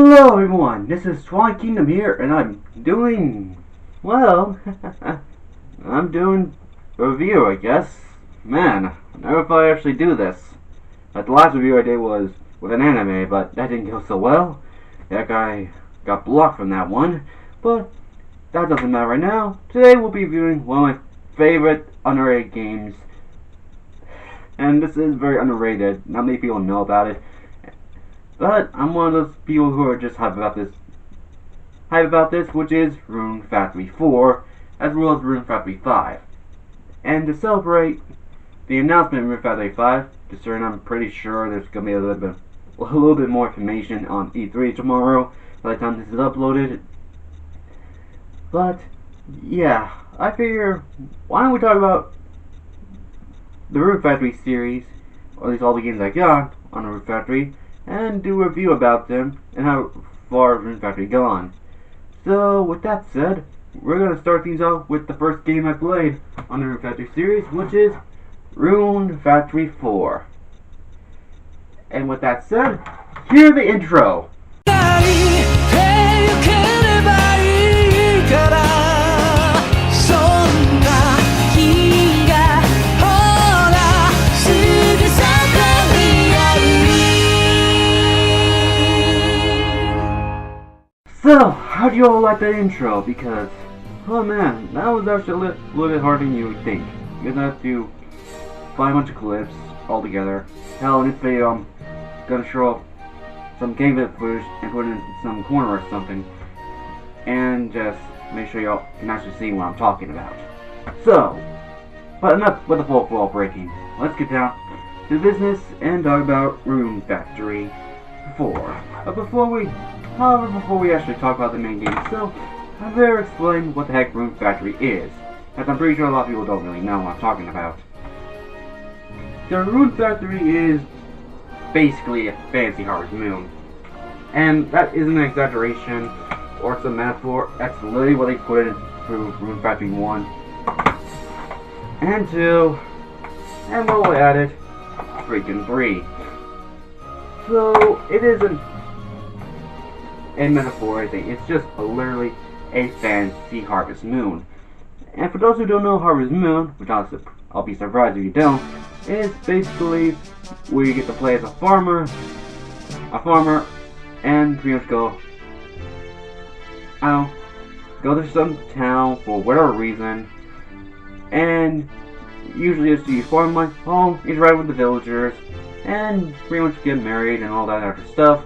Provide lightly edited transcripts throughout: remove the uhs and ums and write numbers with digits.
Hello everyone, this is Swan Kingdom here, and I'm doing, well, I'm doing a review, I guess. Man, I never thought I'd actually do this. Like, the last review I did was with an anime, but that didn't go so well. That guy got blocked from that one, but that doesn't matter right now. Today we'll be reviewing one of my favorite underrated games, and this is very underrated. Not many people know about it. But I'm one of those people who are just hype about this, which is Rune Factory 4, as well as Rune Factory 5. And to celebrate the announcement of Rune Factory 5, considering I'm pretty sure there's gonna be a little bit more information on E3 tomorrow by the time this is uploaded. But yeah, I figure, why don't we talk about the Rune Factory series, or at least all the games I got on Rune Factory, and do a review about them and how far Rune Factory gone. So with that said, we're going to start things off with the first game I played on the Rune Factory series, which is Rune Factory 4. And with that said, here's the intro. So, how do you all like that intro? Because, oh man, that was actually a little bit harder than you would think. You're gonna have to find a bunch of clips all together. Hell, in this video, I'm gonna show off some gameplay footage and put it in some corner or something, and just make sure y'all can actually see what I'm talking about. So, but enough with the fourth wall breaking. Let's get down to business and talk about Rune Factory 4. But before we actually talk about the main game itself, I better explain what the heck Rune Factory is, as I'm pretty sure a lot of people don't really know what I'm talking about. The Rune Factory is basically a fancy Harvest Moon, and that isn't an exaggeration or it's a metaphor. That's literally what they put in through Rune Factory 1 and 2, and we'll add it freaking 3. So it isn't a metaphor, I think. It's just literally a fancy Harvest Moon. And for those who don't know Harvest Moon, which I'll be surprised if you don't, is basically where you get to play as a farmer, and pretty much go to some town for whatever reason, and usually it's you farm like home, interact with the villagers, and pretty much get married and all that other stuff,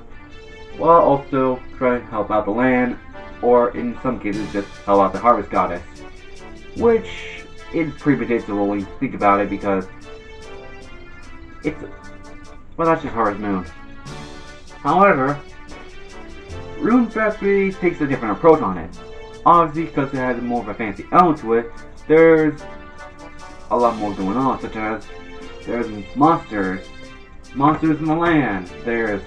while also trying to help out the land, or in some cases just help out the harvest goddess, which is pretty predictable when you think about it, because well, that's just Harvest Moon. However, Rune Factory takes a different approach on it. Obviously, because it has more of a fancy element to it, there's a lot more going on, such as there's monsters in the land, there's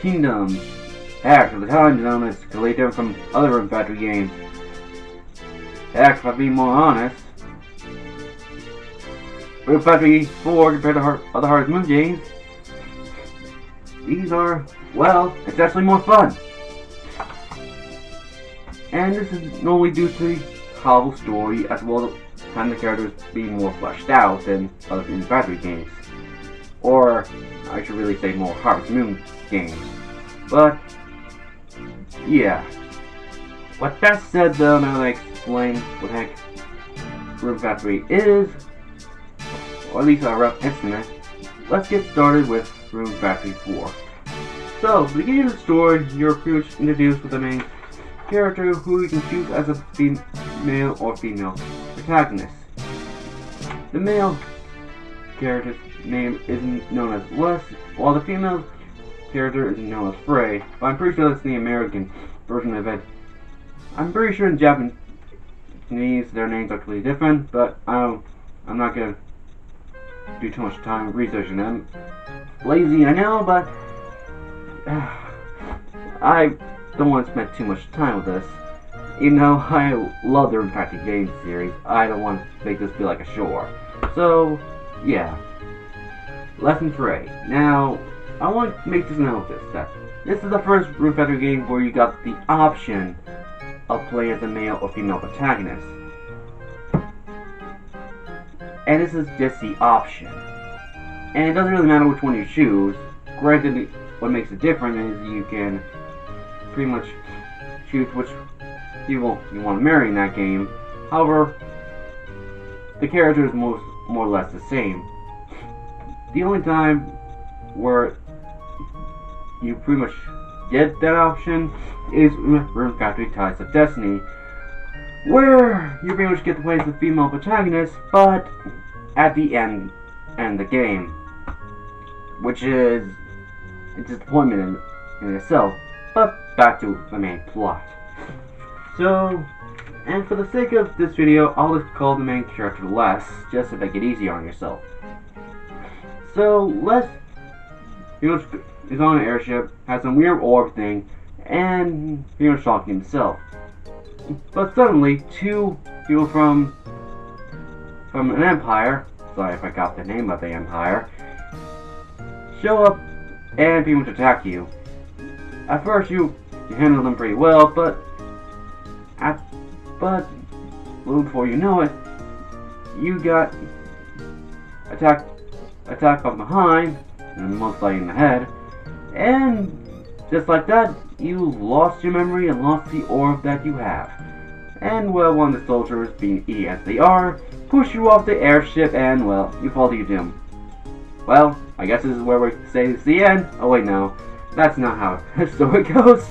kingdoms. Heck, the time zone is completely different from other Rune Factory games. Heck, if I'm being more honest, Rune Factory 4 compared to other Harvest Moon games, these are, well, it's actually more fun. And this is normally due to the novel story, as well as the characters being more fleshed out than other Rune Factory games. Or, I should really say more Harvest Moon games. But, yeah. With that said though, now that I explain what the heck Rune Factory is, or at least a rough estimate, let's get started with Rune Factory 4. So, beginning of the story, you're pretty much introduced with the main character who you can choose as a male or female protagonist. The male character's name is known as Les, while the female character is known as Frey, but I'm pretty sure that's the American version of it. I'm pretty sure in Japanese their names are completely different, but I'm not gonna do too much time researching them. Lazy, I know, but I don't want to spend too much time with this. Even though I love the Rune Factory game series, I don't want to make this feel like a chore. So, yeah. Lesson 3. Now, I want to make this notice that this is the first Rune Factory game where you got the option of playing as a male or female protagonist. And this is just the option. And it doesn't really matter which one you choose. Granted, what makes it different is you can pretty much choose which people you want to marry in that game. However, the character is more or less the same. The only time where you pretty much get that option is Rune Factory Ties of Destiny, where you pretty much get to play as the female protagonist, but at the end the game, which is a disappointment in itself. But back to the main plot. So, and for the sake of this video, I'll just call the main character Les, just to make it easier on yourself. So, Les is on an airship, has some weird orb thing, and shocking himself. But suddenly, two people from an empire, sorry if I got the name of the empire, show up and pretty much attack you. At first, you handle them pretty well, but little before you know it, you got attacked from behind, and most likely in the head, and just like that, you lost your memory and lost the orb that you have. And well, one of the soldiers, being idiots as they are, push you off the airship, and well, you fall to your doom. Well, I guess this is where we say it's the end. Oh wait, no, that's not how the story goes.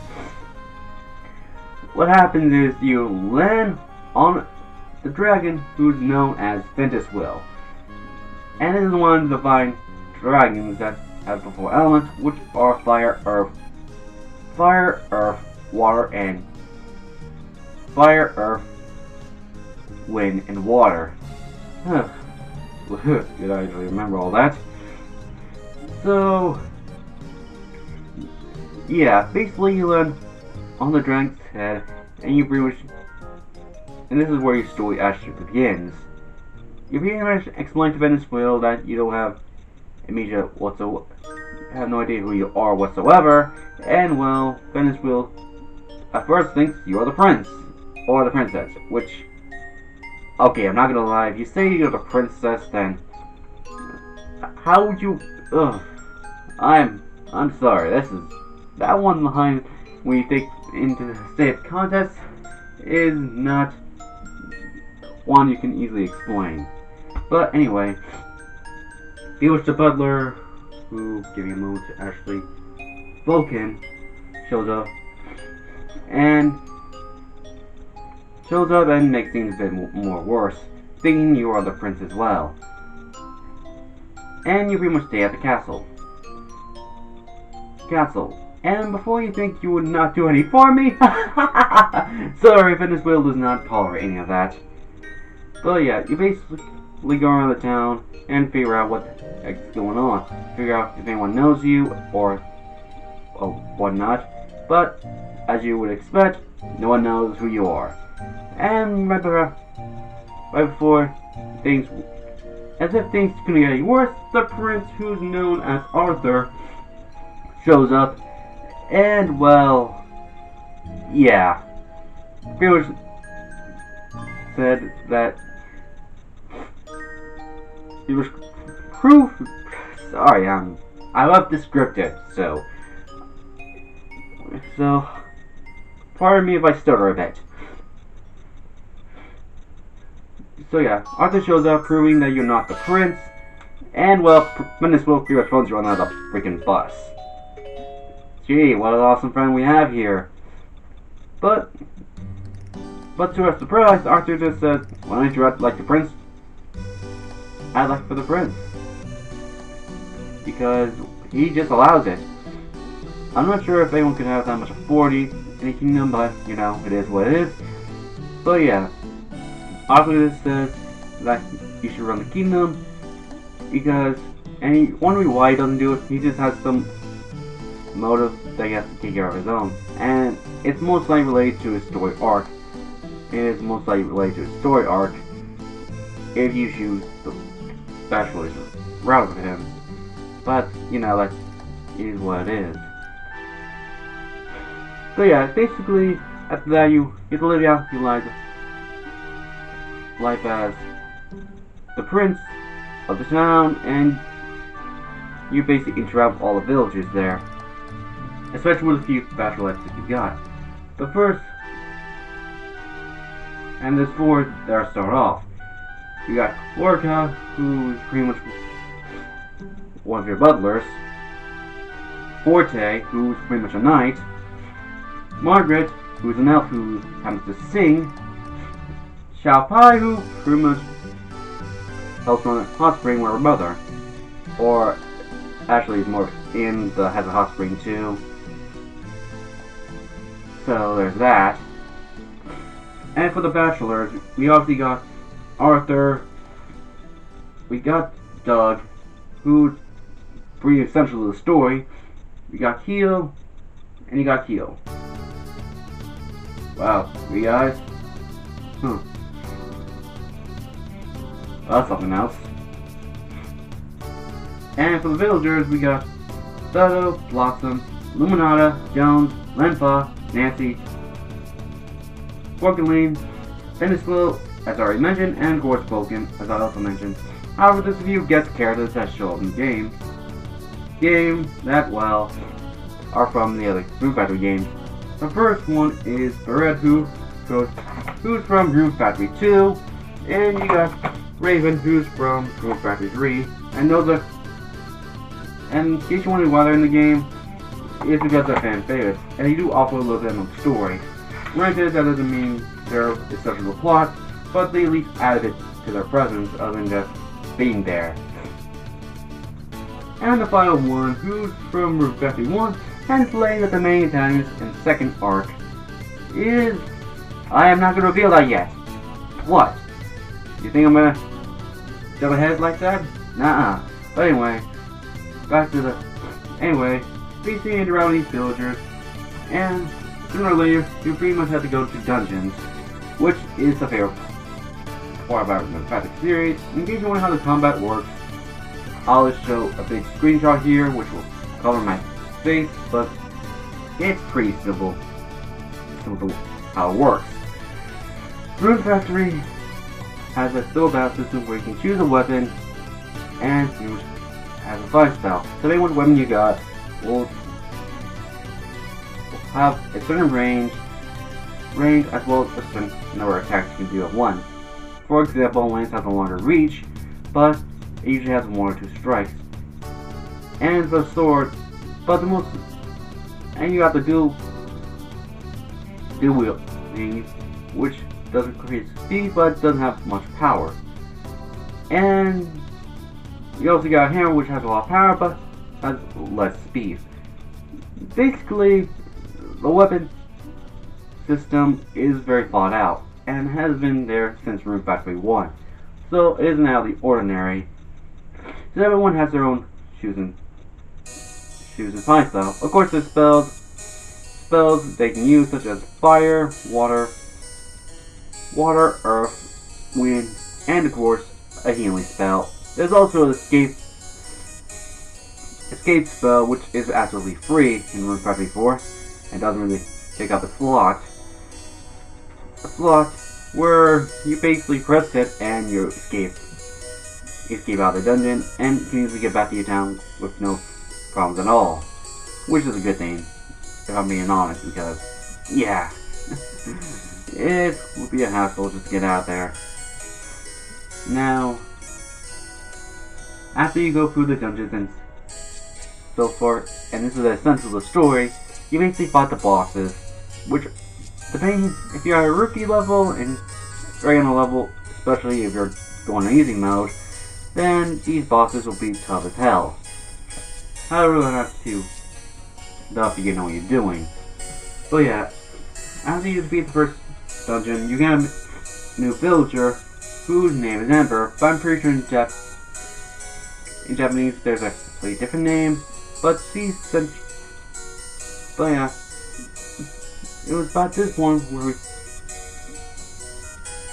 What happens is you land on the dragon who's known as Ventus Will. And it is one of the divine dragons that have the four elements, which are fire, earth, water, and fire, earth, wind, and water. Did I actually remember all that? So, yeah, basically you land on the dragon's head, and you pretty much, and this is where your story actually begins. You pretty much explain to Ventus Will that you don't have amnesia whatsoever, have no idea who you are whatsoever, and well, Ventus Will at first thinks you are the prince, or the princess, which, okay, I'm not gonna lie, if you say you're the princess, then how would you, I'm sorry, that one line when you take into the state of context is not one you can easily explain. But anyway, Felix the butler, who, give me a moment to actually, Vulcan, shows up and makes things a bit more worse, thinking you are the prince as well. And you pretty much stay at the castle. And before you think you would not do any for me, sorry, Ventus Will does not tolerate any of that. But yeah, you basically go around the town and figure out what the heck is going on. Figure out if anyone knows you or whatnot. But as you would expect, no one knows who you are. And right before things, as if things couldn't get any worse, the prince, who's known as Arthur, shows up. And well, yeah, pretty much said that he was proof. Sorry, I love the scripted, so pardon me if I stutter a bit. So yeah, Arthur shows up, proving that you're not the prince, and well, Ventus Will pretty much throws you on the freaking bus. Gee, what an awesome friend we have here. But to our surprise, Arthur just said, why don't you act like the prince? I'd like for the prince. Because he just allows it. I'm not sure if anyone can have that much authority in the kingdom, but, you know, it is what it is. But yeah, Arthur just says that you should run the kingdom, because, and you wondering why he doesn't do it, he just has some motive that he has to take care of his own. And it's most likely related to his story arc. It is most likely related to his story arc if you choose the specialist route with him. But, you know, is what it is. So yeah, basically, after that you get to live out your life as the prince of the town, and you basically interact with all the villagers there, especially with a few bachelorettes that you got. But first, and there's four that are start off. You got Lorca, who's pretty much one of your butlers. Forte, who's pretty much a knight. Margaret, who's an elf who happens to sing. Xiao Pai, who pretty much helps run a hot spring with her mother. Or, actually, more in the has a hot spring too. So there's that. And for the bachelors, we obviously got Arthur. We got Doug, who's pretty essential to the story. We got Heel, and you got Heel. Wow, you guys? Well, that's something else. And for the villagers, we got Soto, Blossom, Luminata, Jones, Lenpa, Nancy, Forkaline, Penislow, as I already mentioned, and Gorspoken, as I also mentioned. However, there's a few guest characters that show up in the game. Games that, well, are from the other Rune Factory games. The first one is Barret, who's from Rune Factory 2, and you got Raven, who's from Rune Factory 3, and those are, and in case you wondering why they're in the game, it's because they're fan favorites, and they do offer a little bit of the story. Granted, that doesn't mean they're essential to the plot, but they at least added it to their presence other than just being there. And the final one, who's from Rune Factory 1, and playing with the main antagonist in the second arc, is... I am not going to reveal that yet. What? You think I'm going to jump ahead like that? Nuh-uh. But anyway, back to the... Anyway, basically interact with these villagers, and sooner or later, you pretty much have to go to dungeons, which is the favorite part about the Rune Factory series. In case you wonder how the combat works, I'll just show a big screenshot here, which will cover my face, but it's pretty simple. Simple how it works. Rune Factory has a skill battle system where you can choose a weapon and use as a fight spell. So any one weapon you got will have a certain range as well as a certain number of attacks you can do at once. For example, Lance has a longer reach, but it usually has 1 or 2 strikes. And the sword, but the most, and you have to dual wielding, which doesn't create speed, but doesn't have much power. And you also got a hammer, which has a lot of power, but has less speed. Basically, the weapon system is very thought out, and has been there since Rune Factory 1. So it isn't out of the ordinary. So everyone has their own choosing fight style. Of course, there's spells they can use, such as fire, water, earth, wind, and of course, a healing spell. There's also an escape spell, which is absolutely free in Rune Factory 4, and doesn't really take up a slot. A slot where you basically press it and you escape out of the dungeon, and you can easily get back to your town with no problems at all. Which is a good thing, if I'm being honest, because, yeah, it would be a hassle just to get out there. Now, after you go through the dungeons and so forth, and this is the essential of the story, you basically fight the bosses, which, depending if you're at a rookie level and regular level, especially if you're going in easy mode, then these bosses will be tough as hell. However, you'll have to stuff you know what you're doing. But yeah, after you defeat the first dungeon, you get a new villager whose name is Ember, but I'm pretty sure in Japanese there's a completely different name, but yeah, it was about this one where we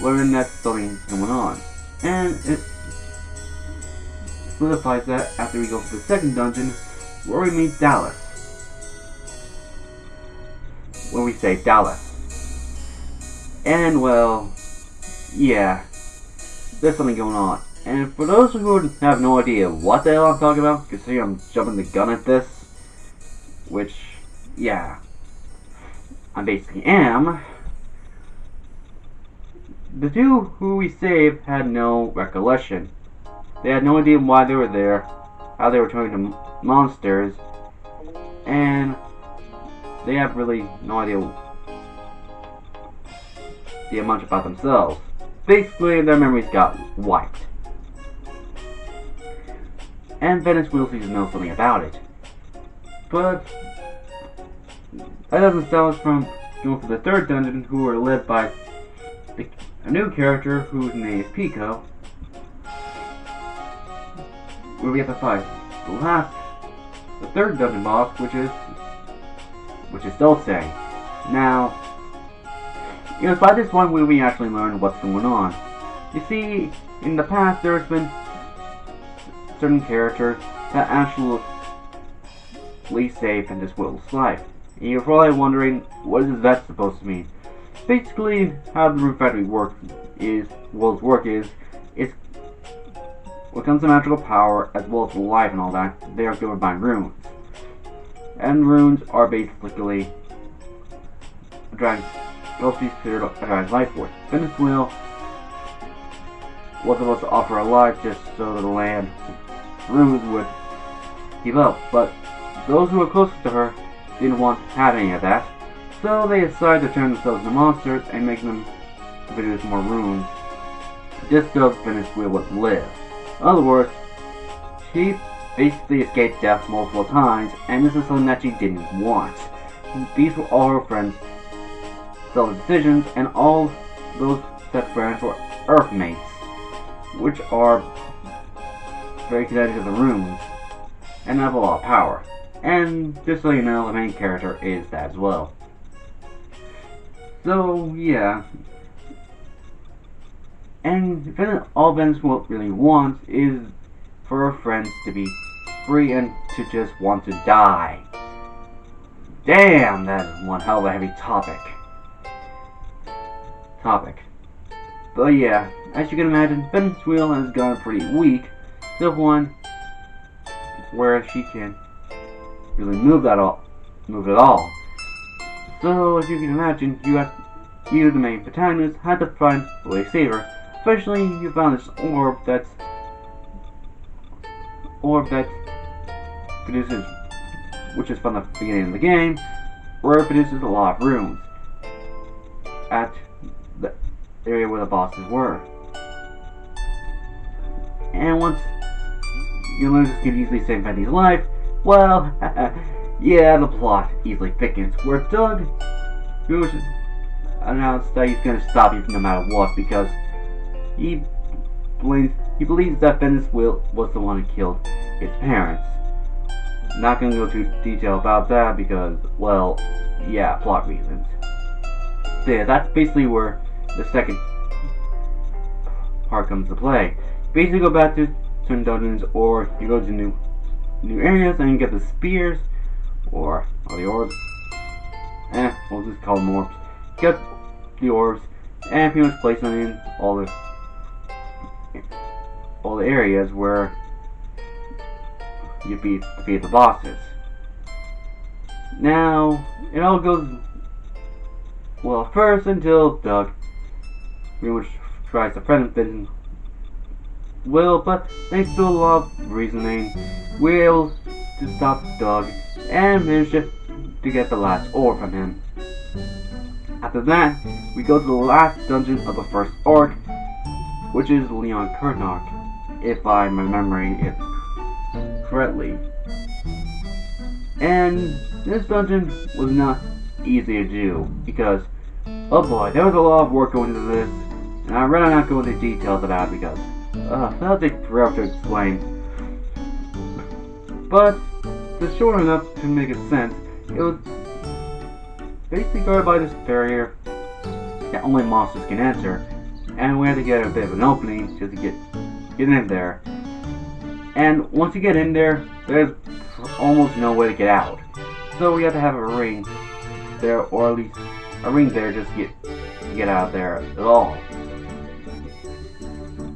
learned that something's going on, and it solidifies that after we go to the second dungeon, where we meet Dallas. When we say Dallas. And well, yeah, there's something going on. And for those who have no idea what the hell I'm talking about, considering I'm jumping the gun at this, which, yeah, I basically am, the two who we saved had no recollection. They had no idea why they were there, how they were turning to monsters, and they have really no idea much about themselves. Basically, their memories got wiped. And Venice Wheel seems to know something about it. But that doesn't stop us from going for the third dungeon, who are led by a new character whose name is Pico, where we have to fight the third dungeon boss, which is Dulce. Now, it was by this one where we actually learned what's going on. You see, in the past there's been certain characters that actually saved Venice Wheel's life. And you're probably wondering, what is that supposed to mean? Basically, how the Rune Factory work is when it comes to magical power as well as life and all that, they are governed by runes. And runes are basically a dragon, supposed to be considered a dragon's life force. Venice Wheel was supposed to offer her life just so that the land runes would keep up, but those who were closest to her didn't want to have any of that, so they decided to turn themselves into monsters and make them produce more runes, just so Venice Wheel would live. In other words, she basically escaped death multiple times, and this is something that she didn't want. These were all her friends' self-decisions, and all those such friends were Earthmates, which are very connected to the runes, and have a lot of power. And just so you know, the main character is that as well. So, yeah. And all Venice really wants is for her friends to be free and to just want to die. Damn, that is one hell of a heavy topic. But yeah, as you can imagine, Venice Wheel has gone pretty weak to the one where she can really move at all. So as you can imagine, you the main protagonist had to find a way to save her. Especially you found this orb that produces, which is from the beginning of the game, where it produces a lot of runes at the area where the bosses were. And once you learn this can easily save Penny's life, well, yeah, the plot easily thickens, where Doug announced that he's going to stop you no matter what, because he believes that Venice Wheel was the one who killed his parents. Not going to go too detail about that because, well, yeah, plot reasons. So yeah, that's basically where the second part comes to play. You basically go back to certain dungeons, or you go to new areas and you get the spears, or the orbs. We'll just call them orbs. Get the orbs and pretty much place them in all the areas where you defeat the bosses. Now, it all goes well first until Doug pretty much tries to friend Venice Wheel, but thanks to a lot of reasoning, we're able to stop Doug and manage to get the last orb from him. After that, we go to the last dungeon of the first arc, which is Leon Kurnock, if I'm remembering it correctly. And this dungeon was not easy to do, because, oh boy, there was a lot of work going into this, and I'd rather not go into details about it because that'll take forever to explain. But, to short enough to make it sense, it was basically guarded by this barrier that only monsters can enter, and we had to get a bit of an opening just to get in there. And once you get in there, there's almost no way to get out. So we have to have a ring there, or at least a ring there just to get out of there at all.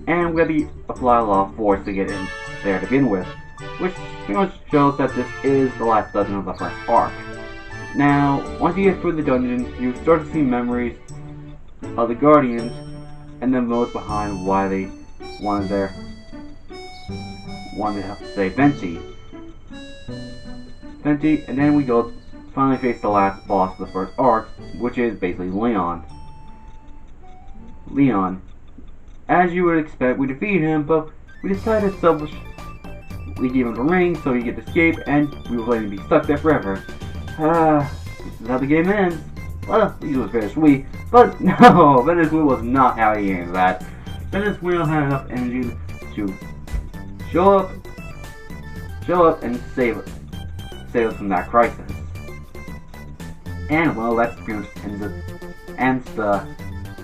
And we have to apply a lot of force to get in there to begin with, which pretty much shows that this is the last dungeon of the first arc. Now, once you get through the dungeon, you start to see memories of the Guardians and the motives behind why they wanted to have to save Venti, and then we go finally face the last boss of the first arc, which is basically Leon. As you would expect, we defeated him, but we decided to we gave him the ring so he could escape, and we were letting him be stuck there forever. This is how the game ends. Well, it was very sweet, but no, Venezuela was not how he ends that. Venezuela had enough energy to show up and save us from that crisis. And well, that's pretty much ends the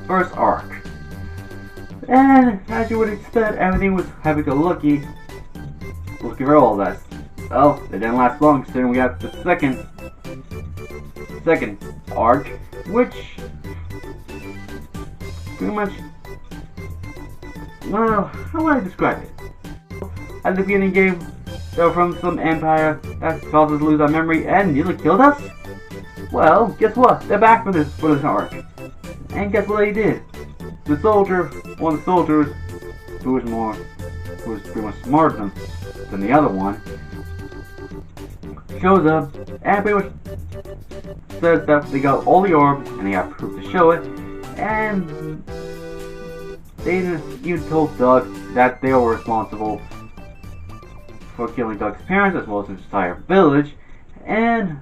first arc. And as you would expect, everything was happy-go-lucky. Looking for all this. Well, it didn't last long, considering we got the second arc, which pretty much, well, how would I describe it? At the beginning of the game, they were from some empire that caused us to lose our memory and nearly killed us. Well, guess what? They're back for this arc. And guess what they did? The soldier, one of the soldiers, who was pretty much smarter than the other one, shows up and pretty much says that they got all the orbs and they got proof to show it, and they even told Doug that they were responsible for killing Doug's parents as well as his entire village, and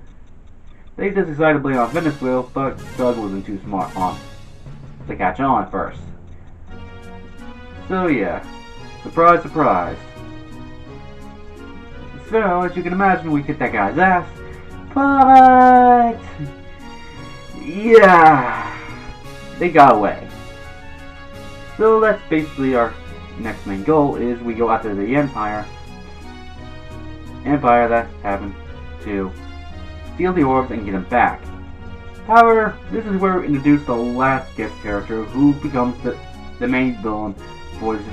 they just decided to blame on Venezuela, but Doug wasn't too smart to catch on at first. So yeah, surprise, surprise. So, as you can imagine, we kicked that guy's ass, but yeah, they got away. So that's basically our next main goal, is we go after the Empire that happened to steal the orbs and get them back. However, this is where we introduce the last guest character, who becomes the main villain for this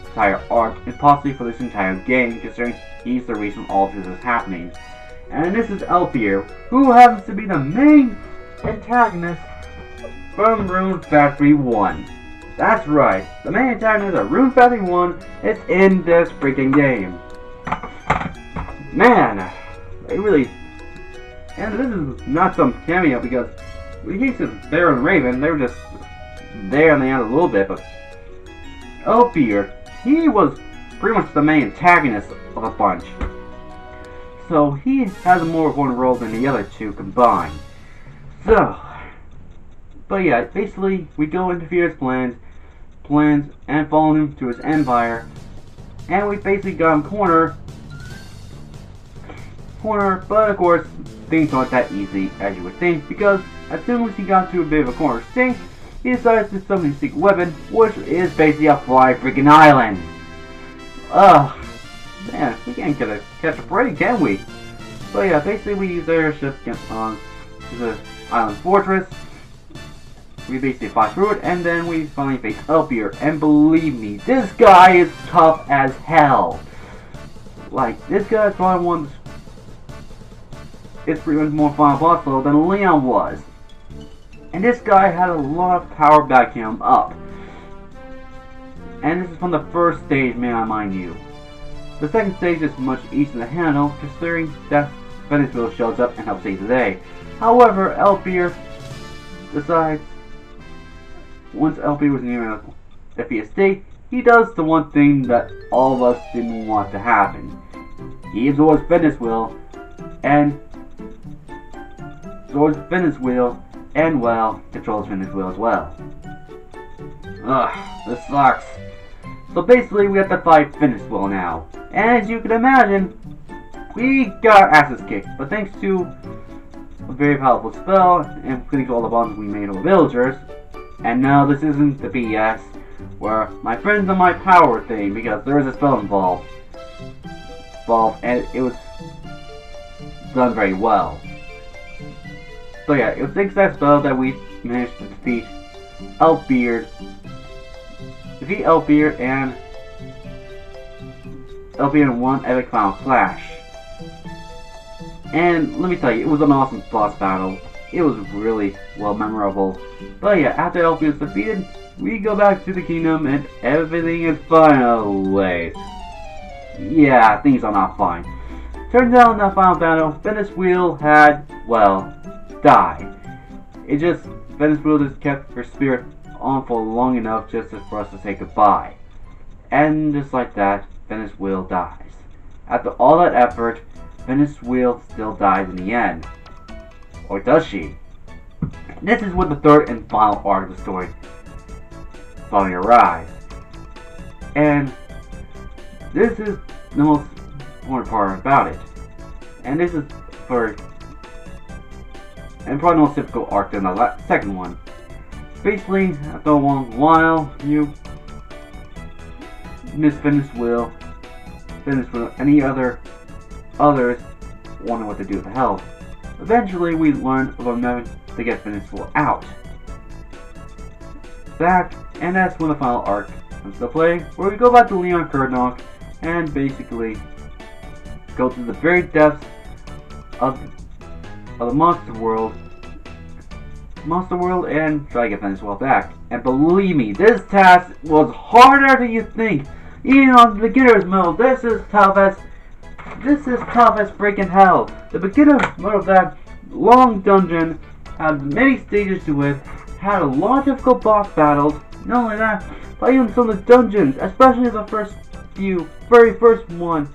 entire arc, and possibly for this entire game, considering he's the reason all this is happening. And this is Elpier, who happens to be the main antagonist from Rune Factory 1. That's right, the main antagonist of Rune Factory 1 is in this freaking game. Man, they really... And this is not some cameo, because in the case of Bear and Raven, they were just there and they had a little bit, but Elpier, he was pretty much the main antagonist of a bunch. So he has a more important role than the other two combined. So, but yeah, basically we go interfere his plans and follow him to his empire, and we basically got him cornered, but of course things aren't that easy as you would think, because as soon as he got to a bit of a corner sink, he decides to summon his secret weapon, which is basically a fly freaking island. Ugh, man, we can't catch a break, can we? But yeah, basically we use our airship to the island fortress. We basically fly through it, and then we finally face Elpier, and believe me, this guy is tough as hell. Like, this guy is probably one is pretty much more final boss level than Leon was. And this guy had a lot of power backing him up. And this is from the first stage, may I mind you. The second stage is much easier to handle, considering that Venezuela shows up and helps save the day. However, Elpier decides, once Elpier was near a defeated state, he does the one thing that all of us didn't want to happen. He absorbs Venezuela, and well, controls Venezuela as well. Ugh, this sucks. So basically, we have to fight Venezuela now. And as you can imagine, we got our asses kicked. But thanks to a very powerful spell, and including all the bonds we made with villagers. And no, this isn't the BS, where my friends on my power thing, because there is a spell involved. And it was done very well. So yeah, it was 6 that spell that we managed to defeat Elfbeard. Defeat Elfbeard and one epic final slash. And let me tell you, it was an awesome boss battle. It was really well memorable. But yeah, after Elfbeard is defeated, we go back to the kingdom and everything is fine. Oh wait. Yeah, things are not fine. Turns out in that final battle, Venice Wheel had, well, died. Venice Wheel just kept her spirit on for long enough just for us to say goodbye. And just like that, Venice Wheel dies. After all that effort, Venice Wheel still dies in the end. Or does she? This is where the third and final arc of the story finally arrives. And this is the most important part about it. And this is probably the most difficult arc than the second one. Basically, after a long while, you miss Venice Wheel, any others wondering what to do with the help. Eventually, we learn about knowing to get Venice Wheel out. And that's when the final arc comes to play, where we go back to Leon Kernok and basically go to the very depths of the monster world and try to get Venice Wheel back. And believe me, this task was harder than you think. Even on the beginner's mode, this is tough as freaking hell. The beginner mode of that long dungeon had many stages to it, had a lot of difficult boss battles. Not only that, but even some of the dungeons, especially the very first one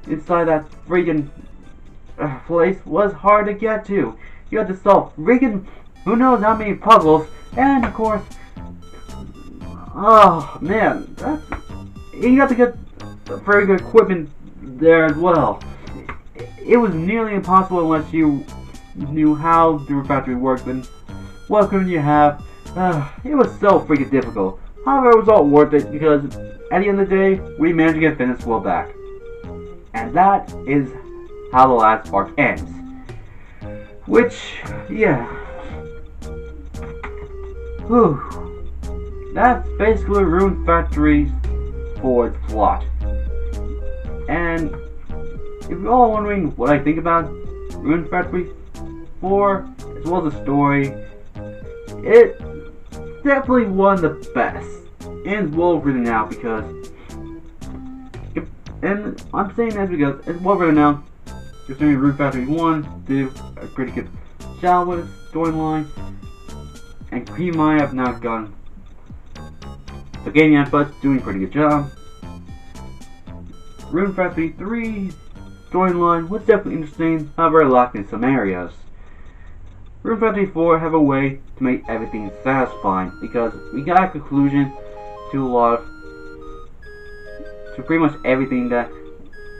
inside that freaking place, was hard to get to. You had to solve freaking who knows how many puzzles, and of course, oh man, you have to get very good equipment there as well. It was nearly impossible unless you knew how the Rune Factory worked and what equipment you have. It was so freaking difficult. However, it was all worth it because at the end of the day, we managed to get Venice Wheel back. And that is how the last arc ends. Which, yeah. Whew. That's basically Rune Factory's forward plot. And if you're all wondering what I think about Rune Factory 4, as well as the story, it's definitely one of the best. And it's well written out because, and I'm saying that because it's well written out, considering Rune Factory 1 did a pretty good job with its storyline, and Cream I have not gotten the game yet, but it's doing a pretty good job. Rune Factory 3 storyline was definitely interesting, however it lacked in some areas. Rune Factory 4 have a way to make everything satisfying because we got a conclusion to pretty much everything that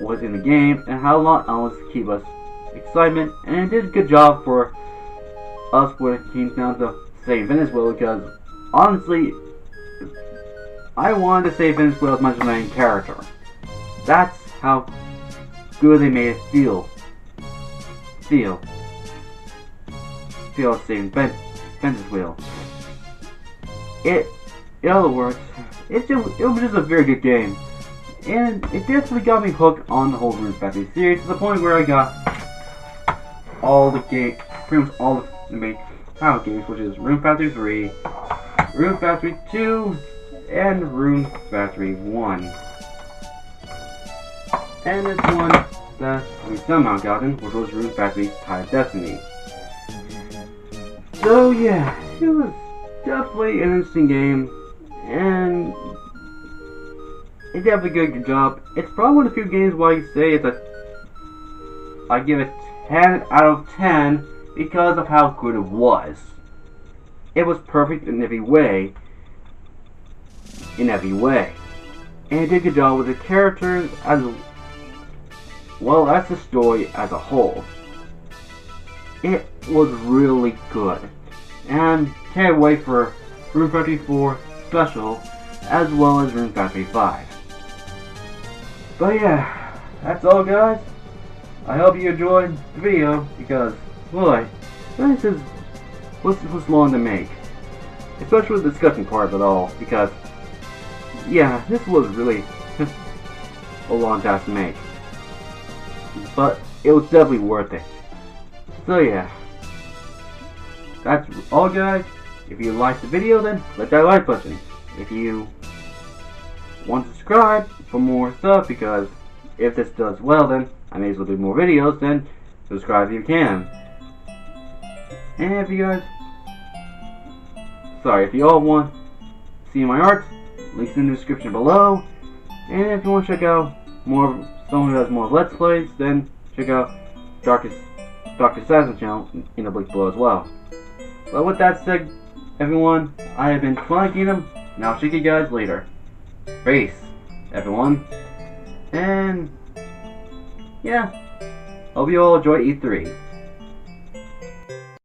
was in the game and how long else to keep us excitement, and it did a good job for us when it came down to save Venice Wheel because honestly I wanted to save Venice Wheel as much as my main character. That's how good they made it feel saving Venice Wheel. In other words, it was just a very good game. And it definitely got me hooked on the whole Rune Factory series to the point where I got pretty much all the main title games, which is Rune Factory 3, Rune Factory 2, and Rune Factory 1. And this one that we somehow gotten, which was Rune Factory Tide of Destiny. So yeah, it was definitely an interesting game, and it definitely did a good job. It's probably one of the few games where I say I give it 10 out of 10 because of how good it was. It was perfect in every way. And it did a good job with the characters as well as the story as a whole. It was really good. And can't wait for Rune Factory 4 Special as well as Rune Factory 5. But yeah, that's all guys. I hope you enjoyed the video because, boy, this was long to make. Especially the discussion part of it all, because, yeah, this was really a long task to make. But it was definitely worth it. So yeah, that's all guys. If you liked the video, then click that like button. If you want to subscribe for more stuff, because if this does well, then I may as well do more videos, then subscribe if you can. And if you guys, if you all want to see my art, links in the description below. And if you want to check out more, someone who has more Let's Plays, then check out Dr. Assassin channel in the link below as well. But with that said, everyone, I have been Flying Kingdom, and I'll see you guys later. Peace, everyone. And yeah, hope you all enjoy E3.